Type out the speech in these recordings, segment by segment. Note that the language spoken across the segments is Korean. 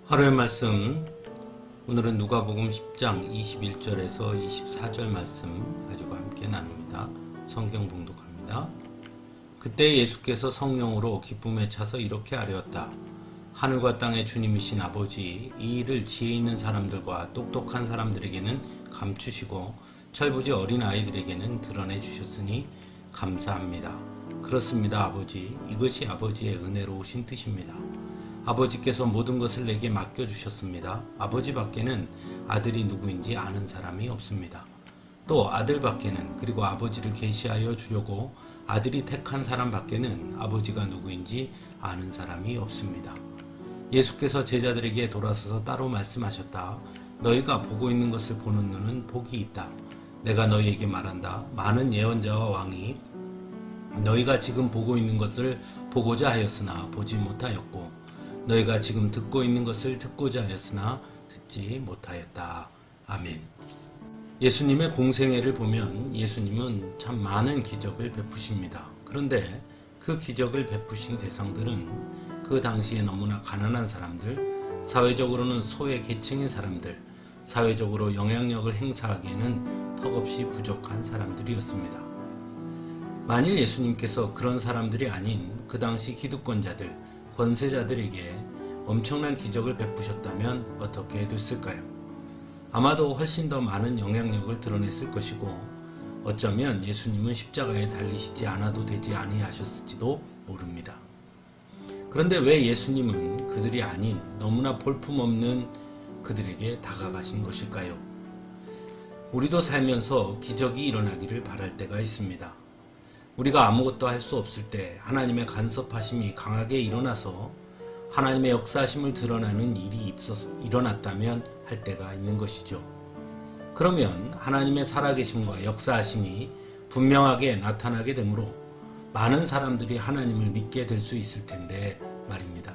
하루의 말씀, 오늘은 누가복음 10장 21절에서 24절 말씀 가지고 함께 나눕니다. 성경 봉독합니다. 그때 예수께서 성령으로 기쁨에 차서 이렇게 아뢰었다. 하늘과 땅의 주님이신 아버지, 이 일을 지혜 있는 사람들과 똑똑한 사람들에게는 감추시고 철부지 어린 아이들에게는 드러내 주셨으니 감사합니다. 그렇습니다, 아버지. 이것이 아버지의 은혜로우신 뜻입니다. 아버지께서 모든 것을 내게 맡겨주셨습니다. 아버지 밖에는 아들이 누구인지 아는 사람이 없습니다. 또 아들 밖에는, 그리고 아버지를 계시하여 주려고 아들이 택한 사람 밖에는 아버지가 누구인지 아는 사람이 없습니다. 예수께서 제자들에게 돌아서서 따로 말씀하셨다. 너희가 보고 있는 것을 보는 눈은 복이 있다. 내가 너희에게 말한다. 많은 예언자와 왕이 너희가 지금 보고 있는 것을 보고자 하였으나 보지 못하였고, 너희가 지금 듣고 있는 것을 듣고자 하였으나 듣지 못하였다. 아멘. 예수님의 공생애를 보면 예수님은 참 많은 기적을 베푸십니다. 그런데 그 기적을 베푸신 대상들은 그 당시에 너무나 가난한 사람들, 사회적으로는 소외 계층인 사람들, 사회적으로 영향력을 행사하기에는 턱없이 부족한 사람들이었습니다. 만일 예수님께서 그런 사람들이 아닌 그 당시 기득권자들, 권세자들에게 엄청난 기적을 베푸셨다면 어떻게 됐을까요? 아마도 훨씬 더 많은 영향력을 드러냈을 것이고, 어쩌면 예수님은 십자가에 달리시지 않아도 되지 아니하셨을지도 모릅니다. 그런데 왜 예수님은 그들이 아닌 너무나 볼품없는 그들에게 다가가신 것일까요? 우리도 살면서 기적이 일어나기를 바랄 때가 있습니다. 우리가 아무것도 할 수 없을 때 하나님의 간섭하심이 강하게 일어나서 하나님의 역사하심을 드러나는 일이 일어났다면 할 때가 있는 것이죠. 그러면 하나님의 살아계심과 역사하심이 분명하게 나타나게 되므로 많은 사람들이 하나님을 믿게 될 수 있을 텐데 말입니다.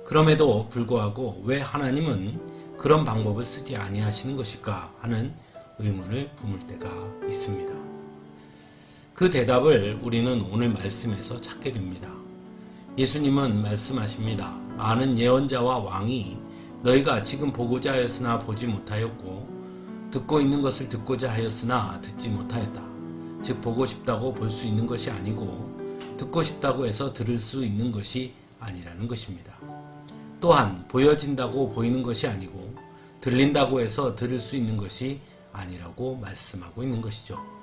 그럼에도 불구하고 왜 하나님은 그런 방법을 쓰지 아니하시는 것일까 하는 의문을 품을 때가 있습니다. 그 대답을 우리는 오늘 말씀에서 찾게 됩니다. 예수님은 말씀하십니다. 많은 예언자와 왕이 너희가 지금 보고자 하였으나 보지 못하였고, 듣고 있는 것을 듣고자 하였으나 듣지 못하였다. 즉 보고 싶다고 볼 수 있는 것이 아니고 듣고 싶다고 해서 들을 수 있는 것이 아니라는 것입니다. 또한 보여진다고 보이는 것이 아니고 들린다고 해서 들을 수 있는 것이 아니라고 말씀하고 있는 것이죠.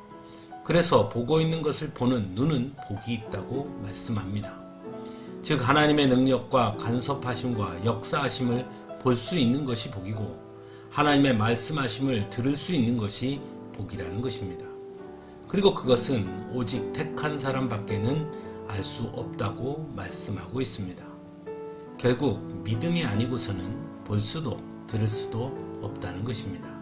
그래서 보고 있는 것을 보는 눈은 복이 있다고 말씀합니다. 즉 하나님의 능력과 간섭하심과 역사하심을 볼 수 있는 것이 복이고, 하나님의 말씀하심을 들을 수 있는 것이 복이라는 것입니다. 그리고 그것은 오직 택한 사람 밖에는 알 수 없다고 말씀하고 있습니다. 결국 믿음이 아니고서는 볼 수도 들을 수도 없다는 것입니다.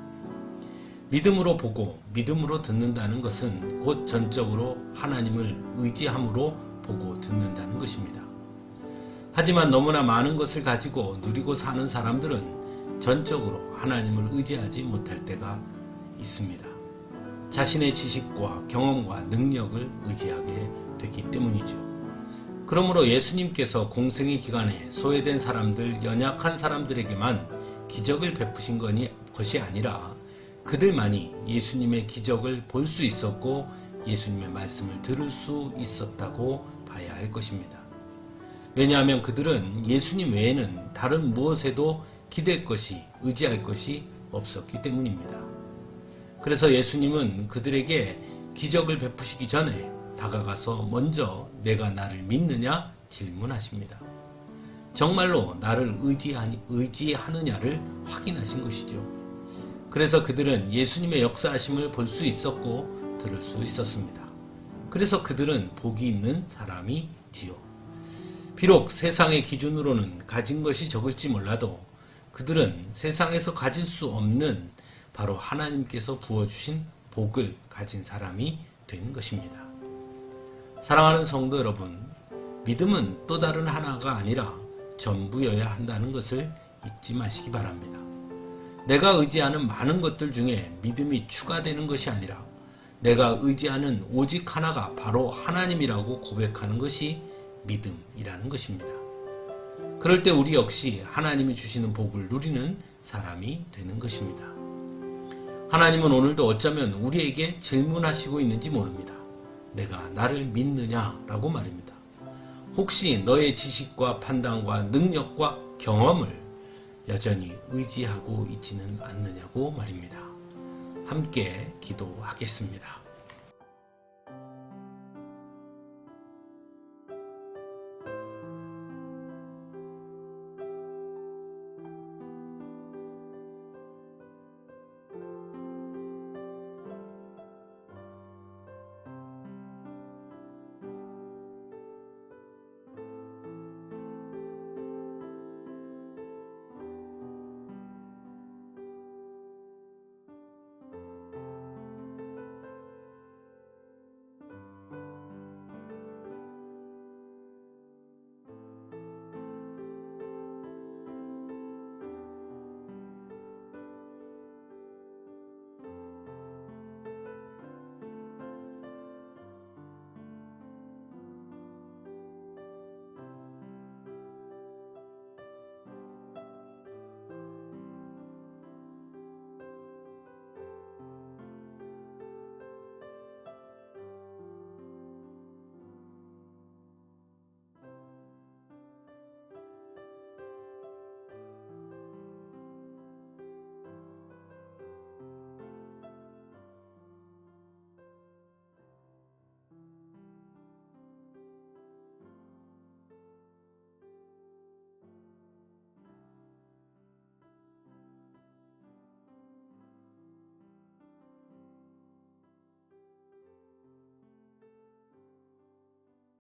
믿음으로 보고 믿음으로 듣는다는 것은 곧 전적으로 하나님을 의지함으로 보고 듣는다는 것입니다. 하지만 너무나 많은 것을 가지고 누리고 사는 사람들은 전적으로 하나님을 의지하지 못할 때가 있습니다. 자신의 지식과 경험과 능력을 의지하게 되기 때문이죠. 그러므로 예수님께서 공생의 기간에 소외된 사람들, 연약한 사람들에게만 기적을 베푸신 것이 아니라 그들만이 예수님의 기적을 볼 수 있었고 예수님의 말씀을 들을 수 있었다고 봐야 할 것입니다. 왜냐하면 그들은 예수님 외에는 다른 무엇에도 기댈 것이, 의지할 것이 없었기 때문입니다. 그래서 예수님은 그들에게 기적을 베푸시기 전에 다가가서 먼저 내가 나를 믿느냐 질문하십니다. 정말로 나를 의지하느냐를 확인하신 것이죠. 그래서 그들은 예수님의 역사하심을 볼 수 있었고 들을 수 있었습니다. 그래서 그들은 복이 있는 사람이지요. 비록 세상의 기준으로는 가진 것이 적을지 몰라도 그들은 세상에서 가질 수 없는 바로 하나님께서 부어주신 복을 가진 사람이 된 것입니다. 사랑하는 성도 여러분, 믿음은 또 다른 하나가 아니라 전부여야 한다는 것을 잊지 마시기 바랍니다. 내가 의지하는 많은 것들 중에 믿음이 추가되는 것이 아니라 내가 의지하는 오직 하나가 바로 하나님이라고 고백하는 것이 믿음이라는 것입니다. 그럴 때 우리 역시 하나님이 주시는 복을 누리는 사람이 되는 것입니다. 하나님은 오늘도 어쩌면 우리에게 질문하시고 있는지 모릅니다. 내가 나를 믿느냐라고 말입니다. 혹시 너의 지식과 판단과 능력과 경험을 여전히 의지하고 있지는 않느냐고 말입니다. 함께 기도하겠습니다.